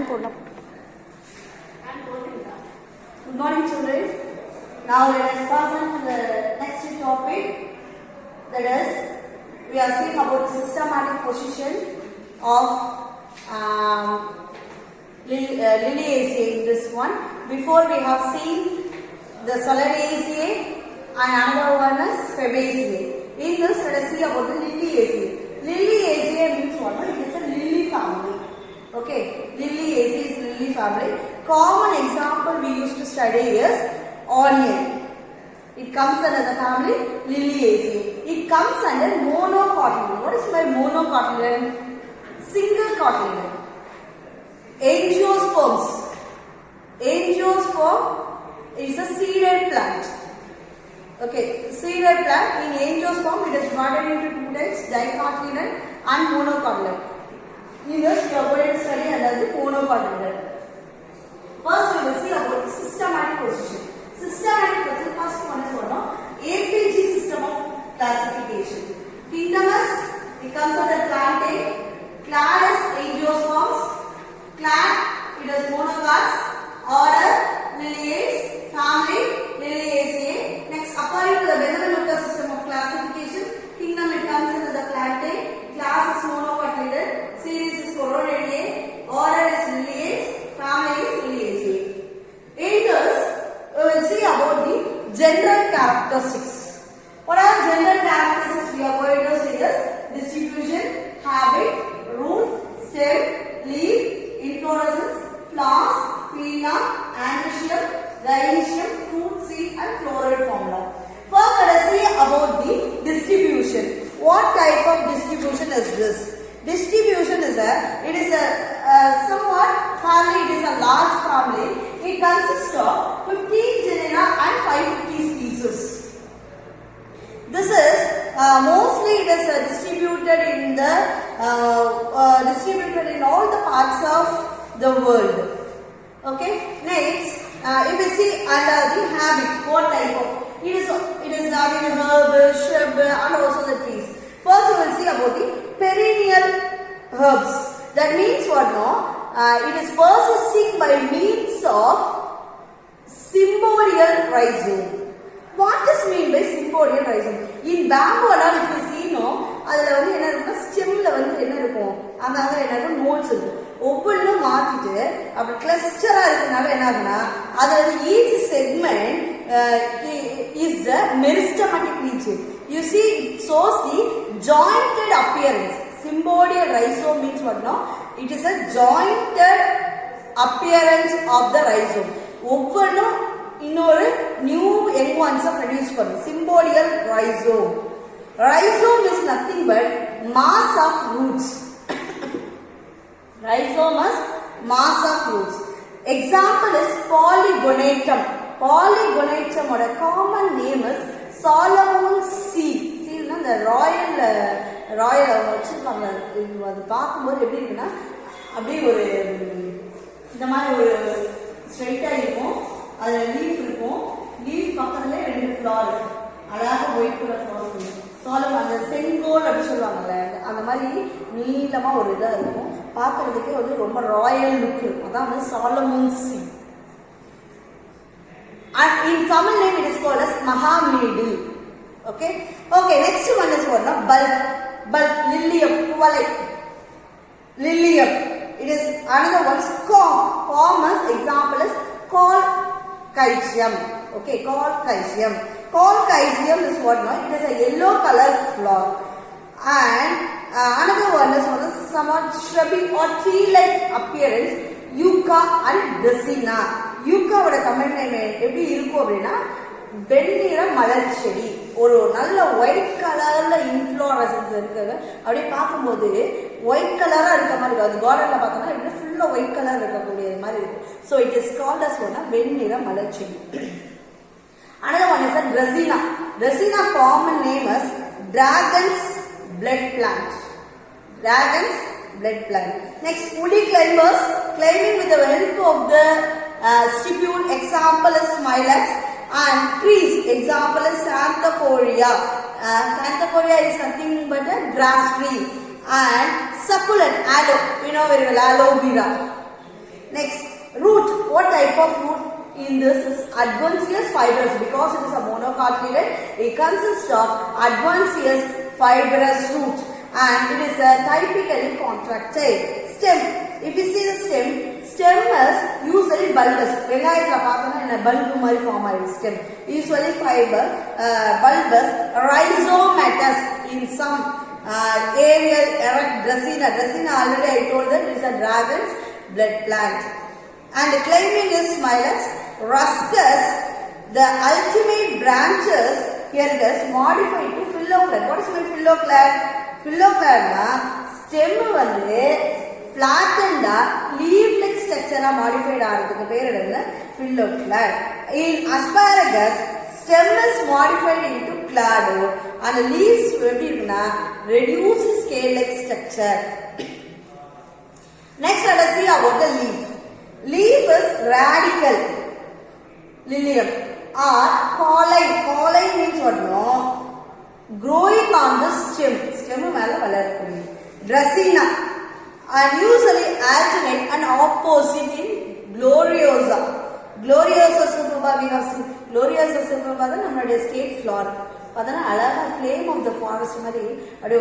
Good morning, children. Now let us pass on to the next topic. That is, we are seeing about the systematic position of Liliaceae in this one. Before we have seen the Solanaceae and another one is Fabaceae. In this, let us see about the Liliaceae. Liliaceae means what? It is a lily family. Okay, Liliaceae is lily family. Common example we used to study is onion. It comes under the family Liliaceae. It comes under monocotyledon. What is by monocotyledon? Single cotyledon. Angiosperms. Angiosperm is a seeded plant. Okay, seeded plant. In angiosperm, it is divided into two types: dicotyledon and monocotyledon. In this, we are going to study under the monocotyledon. First, we will see about the systematic position. Systematic position. First one is what? APG system of classification. Kingdom is, it comes under plantae. Clade is angiosperms. Clan, it is monocots. Order, Liliaceae. Family, Liliaceae. Next, according to the Benevoluta system of classification, kingdom, it comes under the plantae. Class is monocotyledon. Series is Coronaridae. Order is Liliaceae. Family is Liliaceae. In this, we will see about the general characteristics. What are general characteristics we are going to see is distribution, habit, root, stem, leaf, inflorescence, flowers, pinna, androecium, dioecium, fruit, seed and floral formula. First, let us see about the distribution. What type of distribution is this? Distribution is it is a somewhat family, it is a large family. It consists of 15 genera and 550 species. This is mostly it is distributed in the distributed in all the parts of the world. Okay. Next, if we see under the habit, what type of it is having herb, shrub, and also the trees. First, we will see about the perennial herbs. That means what? No, it is persisting by means of symbodial rhizome. What does mean by symbodial rhizome? In bamboo, if you see, no, அதில் வந்து என்ன இருக்குன்னா ஸ்டெம்மில் வந்து என்ன இருக்கும், அங்கங்கே என்ன இருக்கும், நோட்ஸ் இருக்கும். ஒவ்வொன்றும் மாற்றிட்டு அப்படி கிளஸ்டராக இருக்கிறதுனால என்ன ஆகுனா அது வந்து each segment is the meristematic region. You see, it shows the jointed appearance. Symbodial rhizome means what? No, it is a jointed appearance of the rhizome. ஒவ்வொன்றும் இன்னொரு நியூ young ones produce பண்ணும். Symbodial rhizome. Rhizome is nothing but mass of roots. Rhizome is mass of roots. Example is Polygonatum. Polygonatum oda common name is Solomon's seed. Seed na the royal வச்சிருப்பாங்க. அது பார்க்கும்போது எப்படி இருக்குன்னா அப்படியே ஒரு இந்த மாதிரி ஒரு ஸ்ட்ரைட்டா இருக்கும். அதுல லீஃப் இருக்கும். லீஃப் பக்கத்துல ரெண்டு ஃப்ளவர் இருக்கும். அழகாக ஒயிட் கலர் ஃப்ளவர் இருக்கும். சோளம் அந்த செங்கோல் அப்படி சொல்லுவாங்கல்ல, அந்த மாதிரி நீளமா ஒரு இதா இருக்கும். பார்க்கறதுக்கே வந்து ரொம்ப ராயல் லுக் இருக்கும். அதான் வந்து Solomon seat. And in Tamil name it is called as Mahamedi. Okay. Okay. Next one is what? Bulb. Lilium. Kuvalai. Lilium. It is another one. Common example is Colchicum. Okay. Colchicum. Colchicum is what? No? It is a yellow color flower. And another one is somewhat shrubby or tree-like appearance. Yucca and Dracena. யூக்காவோட Tamil name எப்படி இருக்கும் அப்படின்னா வெண்ணிற மலர் செடி. ஒரு நல்ல white கலர்ல இன்ஃப்ளோரசன்ஸ் இருக்குது. அப்படியே பார்க்கும்போது ஒயிட் கலரா இருக்க மாதிரி இருக்கும். அது கார்டன்ல பார்த்தோம்னா இப்படி ஃபுல்லா ஒயிட் கலர் இருக்கக்கூடிய மாதிரி இருக்கும். So it is called as one வெண்ணிற மலர் செடி. Another one is a Dracena. Dracena common name is dragon's blood plant. Dragon's blood plant. Next, woody climbers climbing with the help of the stipule. Example is Smilax. And trees, example is Xanthoporia. Xanthoporia is nothing but a grass tree. And succulent, aloe, you know very well, aloe vera. Next, root. What type of root in this is adventitious fibrous, because it is a monocotyledon. It consists of adventitious fibrous root and it is typically contractile. Stem. If you see the stem is usually bulbous. வெங்காயத்துல பார்த்தோம்னா என்ன bulb மாதிரி form ஆயிடும் stem. Usually fiber, bulbous, rhizomatous in some aerial erect Dracaena. Dracaena already I told that is a dragon's blood plant. And the claiming is Smilax. Ruscus, the ultimate branches here it is modified to phylloclad. What is my phylloclad? Phylloclad na stem வந்து flattened leaf-like structure modified ஆகிறதுக்கு பேர் என்ன phylloclad. In asparagus, stem is modified into clado and the leaves எப்படி இருக்குன்னா reduced scale-like structure. Next, let us see about the leaf. Leaf is radical lilium or colline. Colline means what? No, growing on the stem. Stem மேல வளரக்கூடிய Dracaena. And usually alternate and opposite in Gloriosa. Gloriosa superba we have seen. Gloriosa superba தான் நம்மளுடைய state flower. பார்த்தா அழகா flame of the forest மாதிரி அப்படியே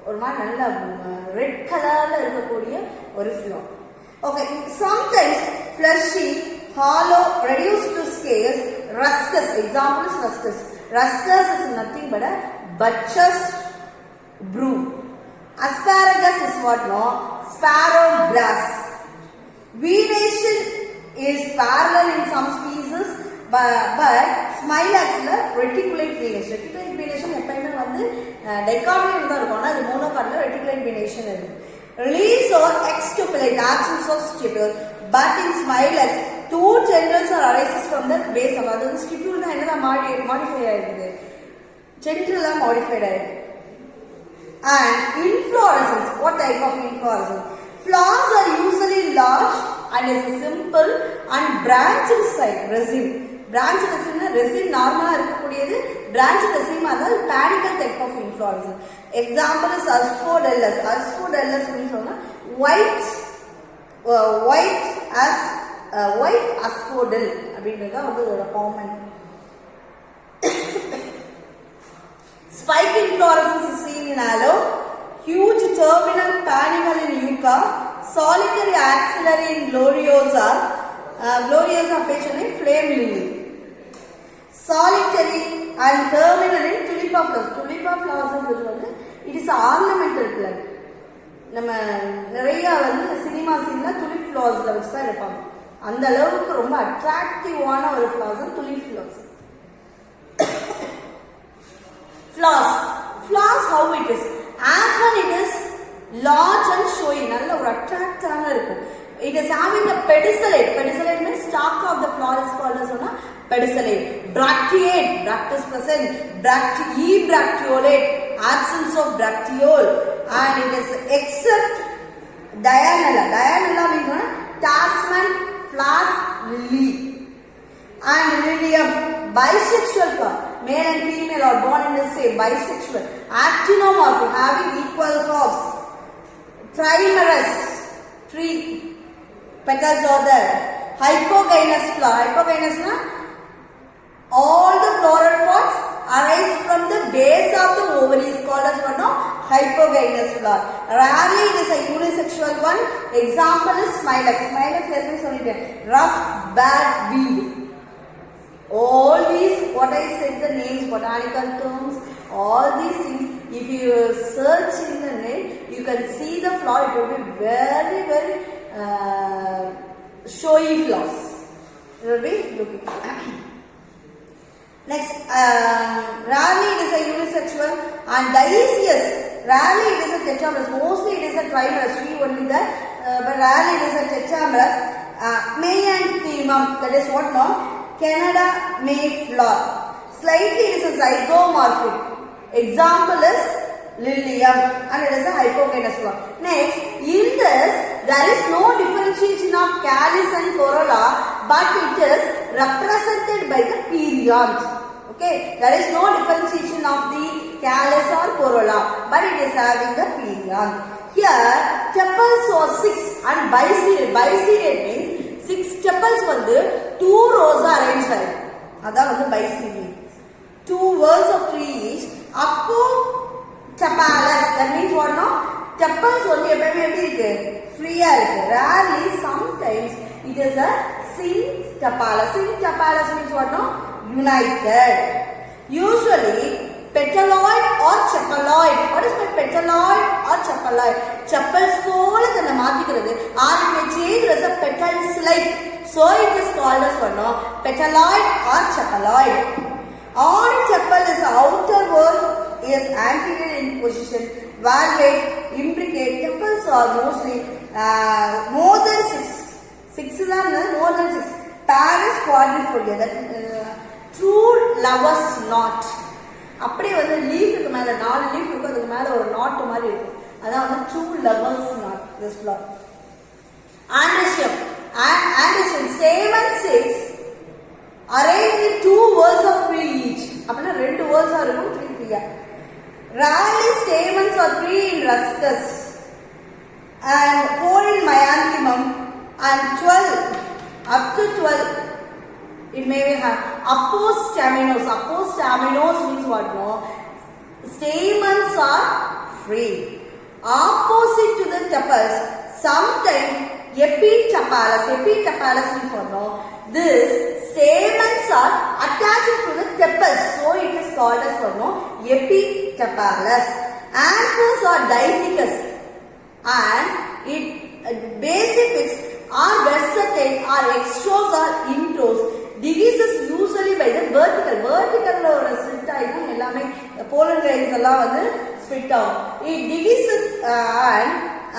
ஒரு மாதிரி நல்ல ரெட் கலர்ல இருக்கக்கூடிய ஒரு flower. Okay, sometimes fleshy, hollow, reduced to scales. Ruscus. Example is ruscus. Ruscus is nothing but a butchous broom. Asparagus is what? No, sparrow grass. Venation is parallel in some species, but Smilax la reticulate venation. Reticulate venation எப்பயுமே வந்து dichotomy தான் இருக்கும். ஆனா இது monocotyledon reticulate venation இருக்கு. Leaves are exstipulate, absence of stipule, but in Smilax two tendrils are arises from the base of the stipule தான் என்னடா modify ஆயிருக்கு. Tendril are modified ஆயிருக்கு. And inflorescence. What type of inflorescence? Flowers are usually large and is a simple and branched side resin. Branched resin na resin normal இருக்கக்கூடியது. Branched resin மாதிரி panicle type of inflorescence. Example is Asphodellus. Asphodellus means white as white asphodel அப்படின்றது வந்து ஒரு common. Spike inflorescence is seen in aloe, huge terminal panicle in yucca, solitary axillary in gloriosa, gloriosa page flame lily. Solitary and terminal in tulipa flowers. Tulipa flowers it is an ornamental plant. நம்ம நிறைய வந்து cinema சீன்ல tulip flowers ல வச்சு தான் எடுப்பாங்க. அந்த அளவுக்கு ரொம்ப அட்ராக்டிவான ஒரு flowers tulip flowers. Flowers how it is? As when it is large and showy, நல்ல ஒரு attractive இருக்கும். It is having a pedicellate. Pedicellate means stalk of the flower is called as pedicellate. Bracteate, bracteus present. Bracteolate, absence of bracteole. And it is except Dianella. Dianella means Tasman flask lily. And lilium, bisexual flower. Male and female are born in the same. Bisexual. Actinomorphic, having equal halves. Trimerous, 3 petals are there. Hypogynous flower. Hypogynous na all the floral pods arise from the base of the ovary is called as what? No, hypogynous flower. Rarely it is a unisexual one. Example is Smilax. Smilax is rough bad weed. All these, what I said the names, botanical terms, all these things, if you search in the net, you can see the flower. It will be very, very showy flowers. It will be looking. Next, rarely it is a unisexual and dioecious. Rarely it is a tetramerous. Mostly it is a trimerous. We only that, but rarely it is a tetramerous. May and themum. That is what now? Canada Mayflower. Slightly it is a zygomorphic. Example is lilium and it is a hypogynous flower. Next, in this there is no differentiation of calyx and corolla, but it is represented by the perianth. Okay, there is no differentiation of the calyx or corolla, but it it is having the perion. Here tuples are 6 and biseriate. Biseriate means 6 tuples வந்து 2 rows arranged ஆயிருக்கு. அதான் வந்து biseriate. 2 words of tree each. அப்போ tupalus, that means what no? Tuples வந்து எப்பவுமே எப்படி இருக்கு? ஃப்ரீயா இருக்கு. Rarely, sometimes it is a syntupalus. Syntupalus means what no? United. Usually petaloid or chapaloid. What is my petaloid or chapaloid? Chapels போல தன்னை மாத்திக்கிறது. or it may change as a petals like. So it is called as what no? Petaloid or chapaloid. On chapel is outer wall is anterior in position. Valvate, imbricate. Chapels are mostly more than 6. 6 is more than 6. Paris quadrifolia. That true lovers knot. அப்படியே வந்து லீஃப்க்கு மேல 4 leaf இருக்கும், அதுக்கு மேல ஒரு not மாதிரி இருக்கும். அதான் வந்து true lovers knot. This flower. Androecium. Androecium same and 6 arranged in 2 whorls of tree each. அப்படினா 2 whorls இருக்கும் 3 tree. Rarely stamens are 3 in ruscus and 4 in Myanthemum and 12 up to 12 it may have apostaminous. Apostaminous means what no? Stamens are free. Opposite to the tuples, sometimes epitupalus. Epitupalus means what no? This stamens are attached to the tuples, so it is called as what no? Epitupalus. Anthers are dithecous and it basics are versatile or extros or intros. Divises usually by the vertical. Vertical or split ஆயிடும் எல்லாமே pollen grains எல்லாம் வந்து split ஆகும். It divises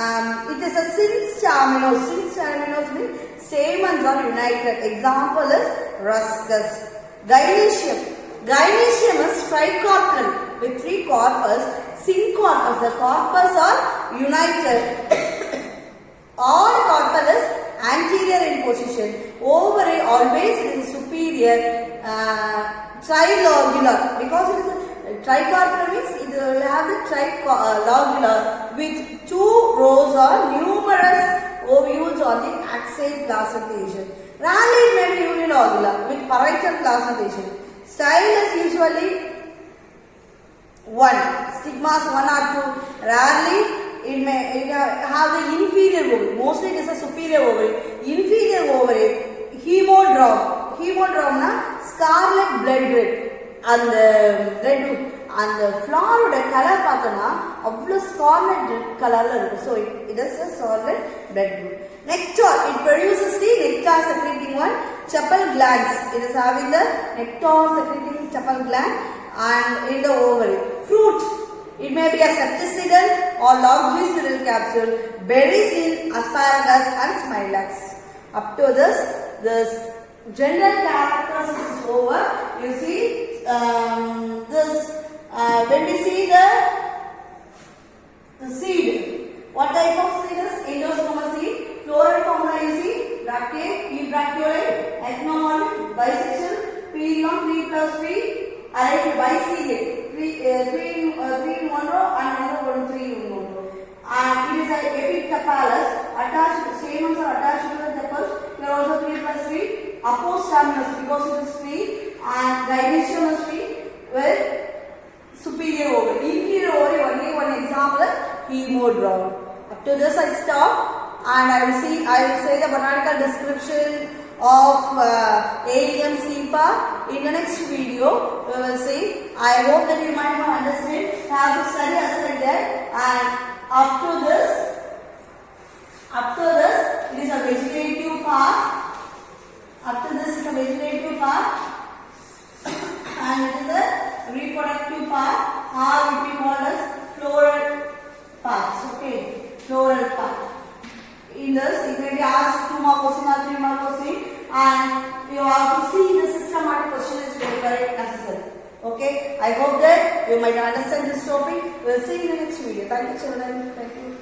and it is a synstaminous. Synstaminous means stamens are united. Example is ruscus. Gynoecium. Gynoecium is tricarpal with 3 carpels. Syncarpus. The carpels are united. All carpel is anterior in position. Ovary always is superior. Trilobular, because it is a tricarpal means it will have the trilobular with 2 rows or numerous ovules on the axial placentation. Rarely it may be unilobular with parietal placentation. Style is usually 1. Stigmas 1 or 2. Rarely it may have the inferior ovary. Mostly it is a superior ovary. Inferior ovary, hemodrome. Hemodrome na scarlet blood red. And the red and the flower oda color pathana avlo scarlet color la irukku. So it is a scarlet blood red. Nectar, it produces the nectar secreting one chapel glands. It is having the nectar secreting chapel gland and in the ovary. Fruit, it may be a septicidal or longicidal capsule. Berries in asparagus and smilax. Up to this general characters is over. You see this when we see the seed, what type of seed is endosperm seed? Floral formula you see bracteate, ebracteolate, ethnomorphic, bisexual, perion 3 plus 3, arranged biseriate. 3 in 1 row and another 3 in 1 row. And it is an epitupalus attached. Stamens are attached to the tuples. Here also 3 plus 3. Apostaminous because it is free, and gynoecium is free with superior ovary. Inferior ovary, only one example, hemodrome. Up to this I stop, and I will say the botanical description of Allium cepa in the next video. We will see. I hope that you might have understood. Have to study as like that. And up to this, it is a vegetative part. Up to this is a vegetative part, and it is a reproductive part, or it will be called as floral parts. Okay, floral part. In this, it may be asked 2 more questions or 3 more questions, and you have to see the systematic question is very necessary. Okay, I hope that you might understand this topic. We will see you in the next video. Thank you, children. Thank you.